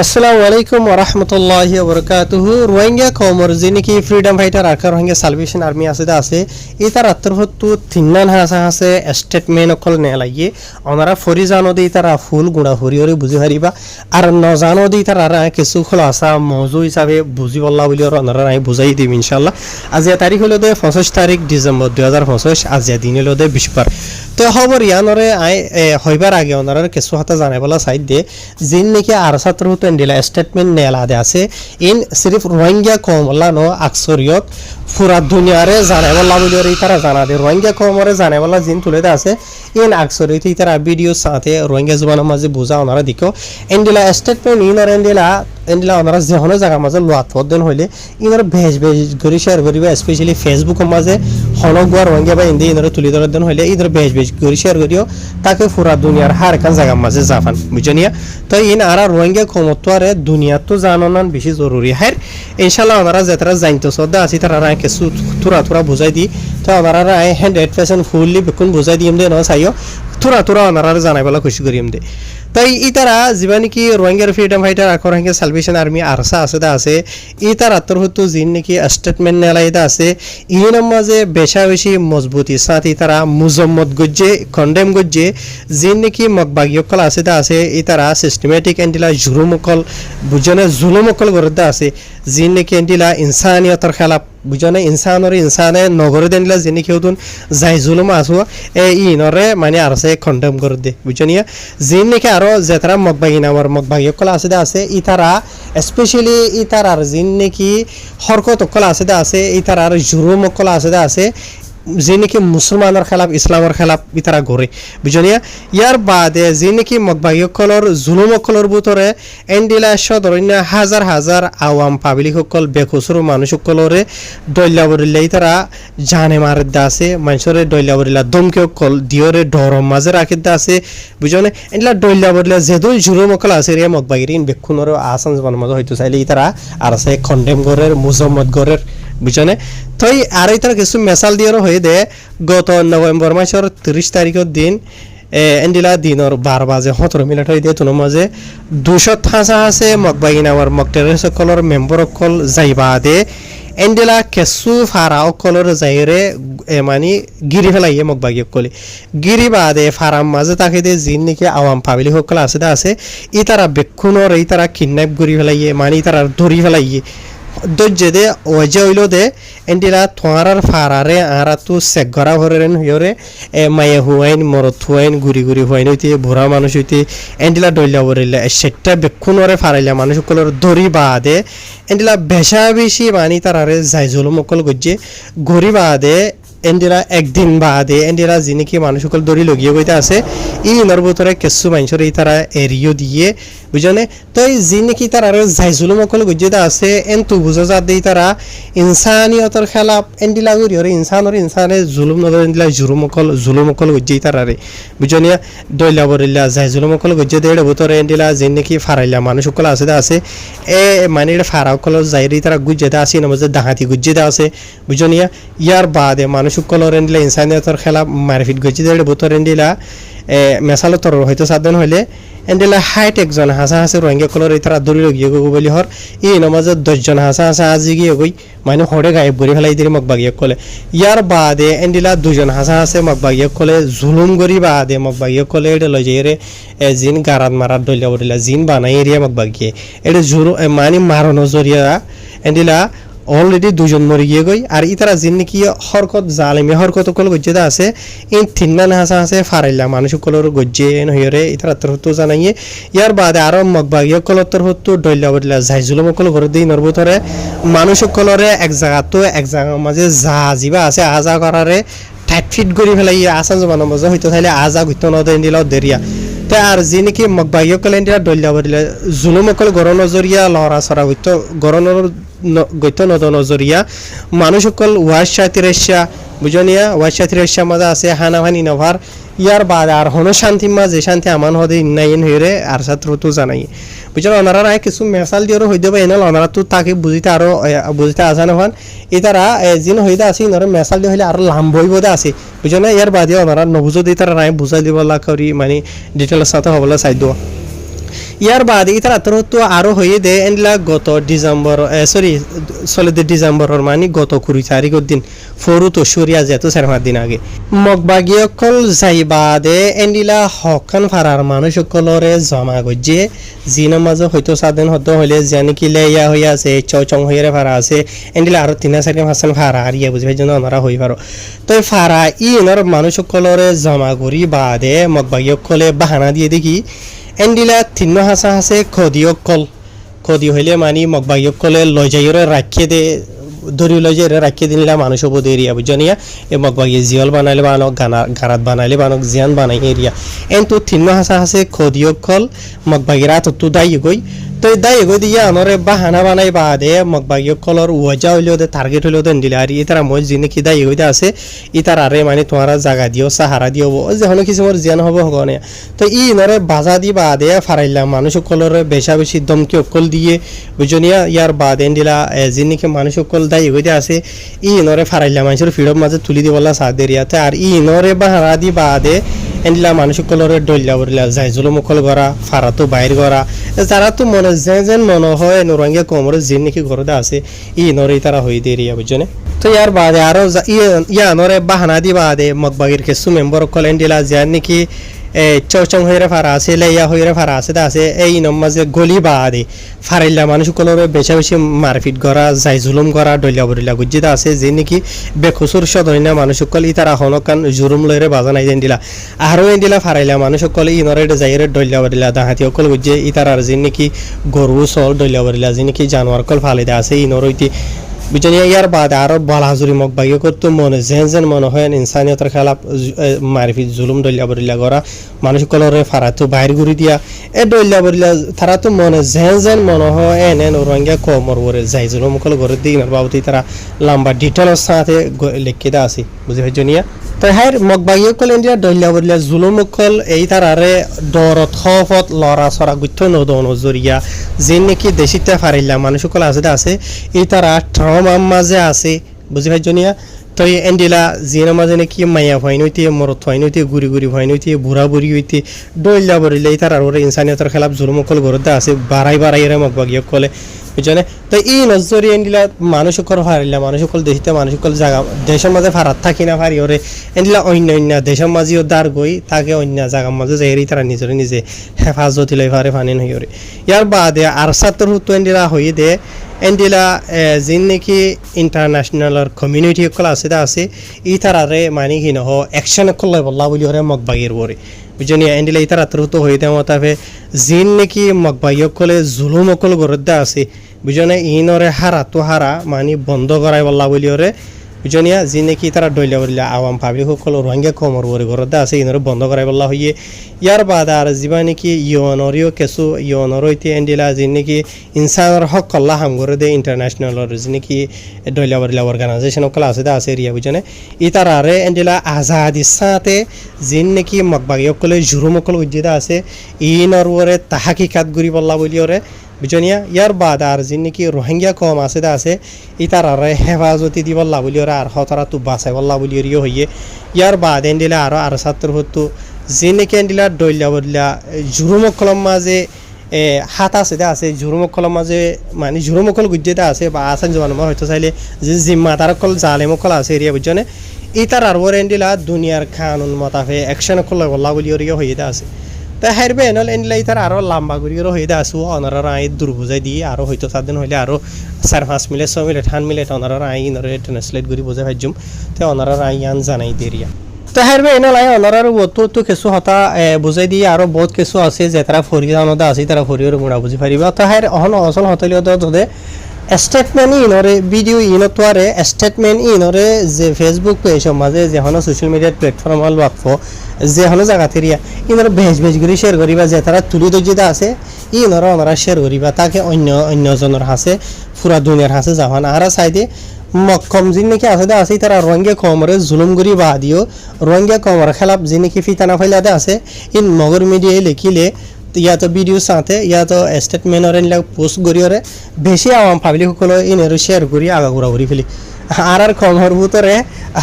আসসালামু আলাইকুম ওয়া রাহমাতুল্লাহি ওয়া বারাকাতুহু রোহিঙ্গা কওমর যিনি ফ্রিডম ফাইটার আর রোহিঙ্গা সালভেশন আর্মি আছে ইতার আত্মহত্যু তিন্নান হাসে স্টেটমেন্ট অকল নে লাগিয়ে ওনারা ফরি জানো দি তারা ফুল গুণা হরিয়রে বুঝি হারিবা আর ন জানো দি তারা কিছু খোলাসা মৌজু হিসাবে বুঝি বল্লা বলি ওনারা আমি বুঝাই দিম ইনশাআল্লাহ। আজিয়া তারিখ হলো 25 তারিখ ডিসেম্বর 2025 আজিয়া দিন হলো 20 তো খবর ইয়ানরে আই হইবার আগে ওনারা কিছু হাতে জানাই বলা সাইড দিয়ে জিন নাকি আর ছাত্র হতো এন্ডিলা স্টেটমেন্ট নেলা দে আছে ইন সিরিফ রোহিঙ্গা কমলা নো আকসরিয়ত পুরা দুনিয়ারে জানাই বলা বলি তারা জানা দে রোহিঙ্গা কমরে জানাই বলা জিন তুলে দে আছে ইন আকসরিয়ত তারা ভিডিও সাথে রোহিঙ্গা জুবানের মাঝে বুঝা ওনারা দিকো এন্ডিলা স্টেটমেন্ট ইনর এন্ডিলা ওনারা যেহনো জায়গা মাঝে লোয়াত পদ্দন হইলে ইনর বেশ করে শেয়ার করিবা স্পেশালি ফেসবুকের মাঝে হনগুয়া রোহিঙ্গা বা ইন্দি ইনর তুলি ধরার দেন হইলে ইনর বেশ করে শেয়ার করিও তাকে পুরা দুনিয়ার হার কান জায়গা মাঝে জাফান বুঝনিয়া তো ইন আর রোহিঙ্গা কমতোয়ারে দুনিয়া তো জানান বেশি জরুরি হার ইনশাআল্লাহ ওনারা যেতারা জানতো সদা আছে তারা কিছু তুরা বুঝাই দি তো ওনারা 100% ফুললি বেকুন বুঝাই দিম দে ন চাইও তুরা ওনারা জানাই বলা খুশি করিম দে তাই ইতারা যিবা নাকি রোহিঙ্গার ফ্রিডম ফাইটার আর রোহিঙ্গা সালভেশন আর্মি আরসা আছে ইতার আত্মহত্যু জিন নাকি স্টেটমেন্ট নেলাইদা আছে ইনের মাঝে বেশি মজবুতি সাথে তারা মুজম্মদ গজ্জে কন্ডেম গজ্জে জিন নাকি মকবাগিয়কল আছে ইতারা সিস্টেমেটিক এন্ডিলা জুলুমকল বুঝনে জুলুমকল গরদা আছে জিন নাকি এন্ডিলা ইনসানিয়তর খেলাফ বুঝনে ইনসানে নগরে দেনলা জিনি কেউতুন যাই জুলুম আসো ইনরে মানে আরসে কন্ডেম করে দে বুঝনিয়া জিন নাকি আরো যেতারা মকবাগিয়কল আছে ইতারা স্পেশালি ইতারার জিন নাকি হরকতকল আছে ইতারার জুলুমকল আছে যে নাকি মুসলমানের খেলাফ ইসলামের খেলাফ ইতারা গড়ে বুঝনিয়া ইয়ার বাদে যে নাকি মকবাগিয়কলর জুলুমকলর ভিতরে এন্ডিলা সদরন্য হাজার আওয়াম পাবলিক সকল বেকসুর মানুষ সকলরে দৈল্যাবরিল্লা ইতারা জানে মারদা আছে মানুষের দৈল্যাবরিল্লা দমকে কল দিয়রে ডরম মাঝে রাখিদা আছে বুঝনে এন্ডিলা দৈল্যাবরিল্লা যেদুন জুলুমকল আছে রে মকবাগিরিন বেক্ষুনর আসান জবান মাঝে হয়তো চাইলে ইতারা আর আছে কন্ডেম গরের মুজম্মদ গরের বুঝনে তই আর ইতারা কিছু মেসাল দিয়েও হয়ে দে গত নভেম্বর মাসের 30 তারিখের দিন এন্ডিলা দিনের 12 বাজে 17 মিনিট হয়ে দিয়ে তোর মাঝে 200 থাসা আছে মকবাগিন আমার মকটের সকলের মেম্বার সকল যাইবা দে এন্ডিলা কেসু ফারা অকলর যাইরে মানে গিরি ফেলাইয়ে মকবাগি অকলে গিরি বাদে ফারাম মাঝে তাকে দে জিন নাকি আওয়াম পাবলিক সকল আছে ইতারা বেক্ষুনর ইতারা কিডন্যাপ করি ফেলাইয়ে মানে ইতারা ধরি ফেলাইয়ে দজ্জে দে ওজে হইলো দে এন্ডিলা থোয়ারার ফারারে আরা তো সেগরা হরেন হইরে মায়ে হুয়াইন মরত হুয়াইন গুড়ি হুয়াইন হইতে বুড়া মানুষ হইতে এন্ডিলা ডইলা বরিলা সেটা বেক্ষুনরে ফারাইলা মানুষ সকলের দড়ি বাদে এন্ডিলা বেশি মানি তারারে যাই জুলুম অকল গজ্জে গড়ি বাদে এন্ডিলা একদিন বাদে এন্ডিলা যিনি মানুষ সকল দড়ি লগিয়ে গইতে আছে ইনর ভিতরে কিছু মানুষের তারা এরিও দিয়ে বুঝনে তো যিনি তারা যাই জুলুম অকল গজ্জে আছে এন্তু বুঝা যা দেই তারা ইনসানিয়তর খেলাফ এন্ডিলা গুরি ইনসানে জুলুম নদর এন্ডিলা জুলুম অকল গজ্জে তারারে বুঝনিয়া দইলা বরিল্লা যাই জুলুম অকল গজ্জে দেড় ভিতরে এন্ডিলা যিনি ফারাইলা মানুষ সকল আছে মানে ফারা অকল যাইরি তারা গুজ্জে আছে নমজে ডাহাতি গুজ্জে আছে বুঝনিয়া ইয়ার বাদে মানুষ সকলের এন্ডিলা ইনসানিয়তর খেলাফ মারফিট গজ্জে দেড় ভিতরে এন্ডিলা মেসালো তর হয়তো সাধন হইলে এন্ডিলা হাইট একজন হাসা রোহিঙ্গা কলর তারা দড়ি লগিয়ে গো বলি হর নমাজে 10 জন হাসা আজি গিয়ে গই মানে হরে গায়েব গরি ফেলাই দিলে মকবাগিয়া কলে ইয়ার বাদে এন্ডিলা 2 জন হাসা মকবাগিয়া কলে জুলুম গরি বাদে মকবাগিয়া কলে এটা লই যাইরে জিন গারাত মারাত দইলা বলিলা জিন বানাই এরিয়া মকবাগিয়ে এটা জুলু মানে মারনো জরিয়া এন্ডিলা অলরেডি 2 জন মরে গিয়ে গই আর ইতারা জিন নাকি হরকত জালিমে হরকত কল গজ্জে আছে ইন তিননা হাসা আছে ফারাইলা মানুষ কলর গজ্জে হইরে ইতারা তোর হতো জানাইয়ে ইয়ার বাদে আরো মকবাগিয়া কলর তোর হতো দইলা বদলা যাই জুলুম কল ঘর দেই নরবতরে মানুষ কলরে এক জায়গা মাঝে জিবা আছে আজা করারে টাইট ফিট করি ফেলাই আসান জবানের মাঝে হয়তো তাইলে আজা গইতো ন দিলা দেরিয়া তে আর যি নাকি মকবাগিয়া কল এন্ডিলা দইলা বদলা জুলুম কল ঘর নজরিয়া লহরা সরা হইতো গরনর গইতো নদ নজরিয়া মানুষ সকল ওয়াশাতিরেশা বুঝনিয়া ওয়াশাতিরেশা মাঝে আছে হানাহানি নভার ইয়ার বাদ আর হন শান্তি মাঝে শান্তি আমান হদে ইনাইন হইরে আর ছাত্র তো জানাই বুঝলেন ওনারা কিছু মেসাল দিয়েও হয়ে দেবে এনে ওনারা তো তাকে বুঝতে আসানো হন এতারা যিনি হইতে আসি ইনরে মেসাল দিয়ে হইলে আরো লাম্ব হইবদে আছে বুঝলেন ইয়ার বাদে ওনারা নবুঝো দিয়ে তারা বুঝাই দিব করি মানে ডিটেলস সাথে হবলা চাই দেওয়া ইয়ার বাদে ইতার আত্মহত্য আরো হয়ে দে এনলা গত ডিসেম্বর চলিত ডিসেম্বরের মানে গত 20 তারিখের দিন ফরুত সরিয়া যেত 4-5 দিন আগে মগবাগীয়কল যাই বাদে এন্ডিলা হকান ফারার মানুষ সকলরে জমা গজে জিন মাঝে হয়তো সাধন হতো হইলে জানি কি লেয়া হইয়া আছে চং হইরে ফারা আছে এন্ডিলা আরো 3-4 ফারা আর ইয়া বুঝবে জন্য ওনারা হই পারো তো ফারা ইনর মানুষ সকলরে জমা করি বাদে মগবাগীয়কলে বাহানা দিয়ে দেখি এন্ডিলা 3 হাসা হাসে খদি হইলে মানি মগবাগীয়কলে লই যাইরে রাখিয়ে দে ধরি লই যাইরে রাখিয়ে দিলা মানুষ হবো এরিয়া বুঝনিয়া এ মগবাগী জিয়ল বানাইলে বানো গারাত বানাইলে বানো জিয়ান বানাই এরিয়া এন তো 3 হাসা হাসে খদিয়কল মগবাগীরা তো দাই গই তো দাই গই দিয়া আনরে বাহানা বানাই বাদে মগবাগীয়কলর ওজা হইলো দে টার্গেট হইলো দেন দিলা আর ইতারা মই জিনে কি দাই গইতে আছে ইতারা আরে মানে তোমারা জায়গা দিও সাহারা দিও যে হনো কিছু মোর জিয়ান হবো হগনে তো ই নরে বাজা দি বাদে ফারাইলা মানুষ সকলরে বেশা বেশি দমকি অকল দিয়ে বুঝনিয়া ইয়ার বাদে দিলা জিনে কি মানুষ সকল দাই গইতে আছে ই নরে ফারাইলা মানুষের ফিডম মাঝে তুলি দিবলা সাদেরিয়াতে আর ই নরে বাহারা দি বাদে এন্ডিলা মানুষ সকলরে ডইলা বরিলা যাই জুলুম অকল গরা ফারাতো বাইর গরা যারা তো মনে যেন মনে হয় নুরঙ্গিয়া কোমরে জিন নাকি ঘরদা আছে ই নরে তারা হই দেরিয়া বুঝনে তো ইয়ার বাদে আরো ইয়া নরে বাহানা দি বাদে মগবাগির কিছু মেম্বার অকল এন্ডিলা যান নাকি চৌচং হইরে ফারা আছে লেয়া হইরে ফারা আছে দা আছে এই নমাজে গলি বাদে ফারাইলা মানুষ সকলরে বেশা বেশি মারপিট করা যাই জুলুম করা ডইলা বরিলা গুজিদা আছে যে নাকি বেখসুর সদইনা মানুষ সকল ইতারা হনকান জুরুম লইরে বাজানাই দেন দিলা আরো এন্ডিলা ফারাইলা মানুষ সকল ইনরে যাইরে ডইলা বরিলা দাহাতি অকল গুজে ইতারার যে নাকি গরু সল ডইলা বরিলা যে নাকি জানোয়ার কল ফালিদা আছে ইনরইতি বুঝনিয়া ইয়ার বাদে আরো বালাজুরি মগবাগী করতে মনে যেন মনে হয় ইনসানিয়তের খেলাফ মারফিট জুলুম ডইলা বরিলা গরা মানুষ কলরে ফারাতো বাইর ঘুরি দিয়া এ ডইলা বরিলা তারা তো মনে যেন মনে হয় এনে রোহিঙ্গা কমর ওরে যাই জুলুম কল ঘরে দিন বাবুতি তারা লম্বা ডিটেলের সাথে লিখে দা আছে বুঝি ভাইজনিয়া তো হাইর মগবাগী কল ইন্ডিয়া ডইলা বরিলা জুলুম কল এই তারারে দরত খফত লড়া সরা গুথ নদন জরিয়া যে নাকি দেশিতে ফারিলা মানুষ কল আছে এই তারা মাঝে আছে বুঝি ভাইজনিয়া তো এন্ডিলা জিনের মাঝে নাকি মাইয়া হয় নইতে মরত হয় নইতে গুড়ি হয় নইতে বুড়া বুড়ি হইতে ডইলা বরিলে তার আর ইনসানিয়তের খেলাফ জুলুম কল ঘরতে আছে বাড়াই রে মগবাগী কলে বুঝনে তো এই নজরি এন্ডিলা মানুষ কল হারিলা মানুষ কল দেশিতে মানুষ কল জায়গা দেশের মাঝে ফারাত থাকি না ফারি ওরে এন্ডিলা অন্য দেশের মাঝেও দাঁড় গই তাকে অন্য জায়গার মাঝে যাই তারা নিজে হেফাজতি লই ফারে ফানি নই ওরে ইয়ার বাদে আর ছাত্র হুতো এন্ডিলা হয়ে দে এন্ডিলা যিন নাকি ইন্টারন্যাশনাল কমিউনিটি কল আছে ই তারারে মানে কি নহ অ্যাকশন কল বল্লা বলি ওরে মগবাগীর বরে বুঝনি এন্ডিলা ই তারা তো হয়ে দেওয়া মতাবে যিন নাকি মগবাগী কলে জুলুম অকল গরদ্দা আছে বুঝনে ইনরে হারা মানে বন্ধ করাই বল্লা বলি ওরে বুঝনিয়া যি নাকি তারা ডইলা বলিলা আওয়াম পাবলিক সকল রোহিঙ্গা কমর বরে ঘরতে আছে ইনরে বন্ধ করাই বল্লা হইয়ে ইয়ার বাদ আর যিবা নাকি ইয়নরিও কেসু ইয়নরইতে এন্ডিলা যি নাকি ইনসানৰ হক কল্লা হাম করে দে ইন্টারন্যাশনালর যি নাকি ডইলা বলিলা অর্গানাইজেশন কল আছে দা আছে এরিয়া বুঝনে ই তারারে এন্ডিলা আজাদি সাথে যি নাকি মগবাগী কলে জুরুম কল উজ্জিদা আছে ইনর ওরে তাহাকিকাত গুরি বল্লা বলি ওরে বুঝনিয়া ইয়ার বাদ আর যি নাকি রোহিঙ্গা কম আছে দা আছে ই তারারে হেফাজতি দি বল্লা বলি ওরা আর হতারা তো বাঁচাই বল্লা বলি ওরিও হইয়ে ইয়ার বাদ এন্ডিলা আর ছাত্র হতো যে নাকি এন্ডিলা ডইলা বলিলা জুরুম কলম মাঝে হাত আছে দা আছে জুরুম কলম মাঝে মানে জুরুম কল গুজ্জেদা আছে বা আসান জওয়ান হয়তো চাইলে যে জিম্মা তার কল জালেম কল আছে এরিয়া বুঝনে ই তার আর ওর এন্ডিলা দুনিয়ার কানুন মতাফে অ্যাকশন কল বল্লা বলি ওরিও হইয়ে দা আছে তা হারবে এনল এনলাই তার আরো লম্বা করিও হইতে আসু অনারা আই দুর্বুজাই দিয়ে আরো হয়তো সাতদিন হইলে আরো 4-5 মিনিট 6 মিনিট 8 মিনিট অনারা আই ইনরে ট্রান্সলেট করি বুঝাই ভাজুম তে অনারা আই আন জানাই দেরিয়া তো হারবে এনল আই অনারার তো কিছু হতা বুঝাই দিয়ে আরো বহুত কিছু আছে যে তারা ফরিয়ানদা আছে তারা ফরিয়র মুড়া বুঝি পারিবা তো হার অহন অসল হতলিও দদে স্টেটমেন্ট ইনরে ভিডিও ইনতোয়ারে স্টেটমেন্ট ইনরে যে ফেসবুক পেজ মাঝে যে হন সোশ্যাল মিডিয়া প্ল্যাটফর্ম আল ওয়াকফ যে হন জায়গা তেরিয়া ইনরে বেশ করে শেয়ার করিবা যে তারা তুলি দজিদা আছে ইনরে ওনারা শেয়ার করিবা তাকে অন্য জনের হাসে পুরা দুনিয়ার হাসে যাওয়ান আর সাইডে মক্কম যিন নাকি আছে দা আছে তারা রোহিঙ্গা কমরে জুলুম করি বা দিও রোহিঙ্গা কমর খেলাফ যিন নাকি ফিতানা ফাইলাদে আছে ইন মগর মিডিয়ায় লিখিলে या तो वीडियो साथे या तो स्टेटमेंट और इनला पोस्ट करियो रे बेसी आवाम पाब्लिक সকল ইনরে শেয়ার করি আগা ঘুরা ঘুরি ফেলি আর কমর ভিতরে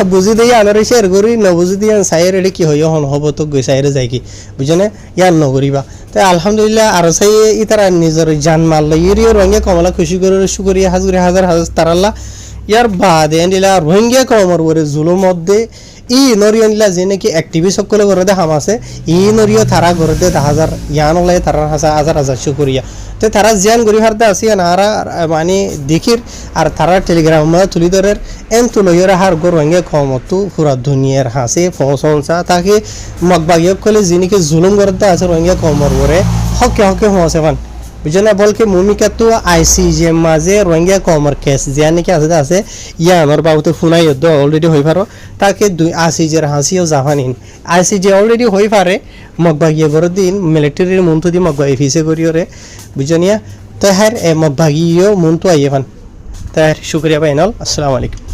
বুঝি দিয়ে আনার শেয়ার করি নবুঝি দিয়ে সাইয়ের এটা কি হইয়া হন হব তো গই সাইরে যাই কি বুঝনে ইয়ার নগরিবা তাই আলহামদুলিল্লাহ আর সাই ইতারা নিজের জান মারল ইরিও রঙে কমলা খুশি করে শুকরিয়া হাজরে হাজার হাজার তারাল্লাহ ইয়ার বাদে এন্ডিলা রোহিঙ্গা কমর ওরে জুলুম মধ্যে ই নরিয়নলা যে নাকি অ্যাক্টিভিস্ট সকলে করে দে হামাছে ই নরিও তারা করে দে হাজার ইয়ান লাই তারা হাজার হাজার শুকরিয়া তো তারা জিয়ান গরি হারতে আসি নারা মানে দেখির আর তারা টেলিগ্রাম তুলি ধরের এন তুলইয়ের হার গর রঙে কমতো পুরা দুনিয়ার হাসে ফসনসা তাকে মগবাগিয়ে কলে যিনিকে জুলুম করতে আছে রঙে কমর করে হকে হকে হসে ফান বুঝলে বলকে ভূমিকা তো আইসিজে মাঝে রোহিঙ্গা কমর কেস জিয়া নাকি আছে ইয়া আমার বাবুতে ফোনাই অলরেডি হয়ে পারো তাকে দুই আইসিজের হাসিও জাহানিন আইসিজে অলরেডি হয়ে পারে মগবাগিয়ে করে দিন মিলিটারির মন্ত্র দিয়ে মগবাগি ফিসে করিওরে বুঝনিয়া তো হ্যাঁ মগবাগিও মন্ত্র আইয়ে ফান তার শুক্রিয়া পাইনাল আসসালামু আলাইকুম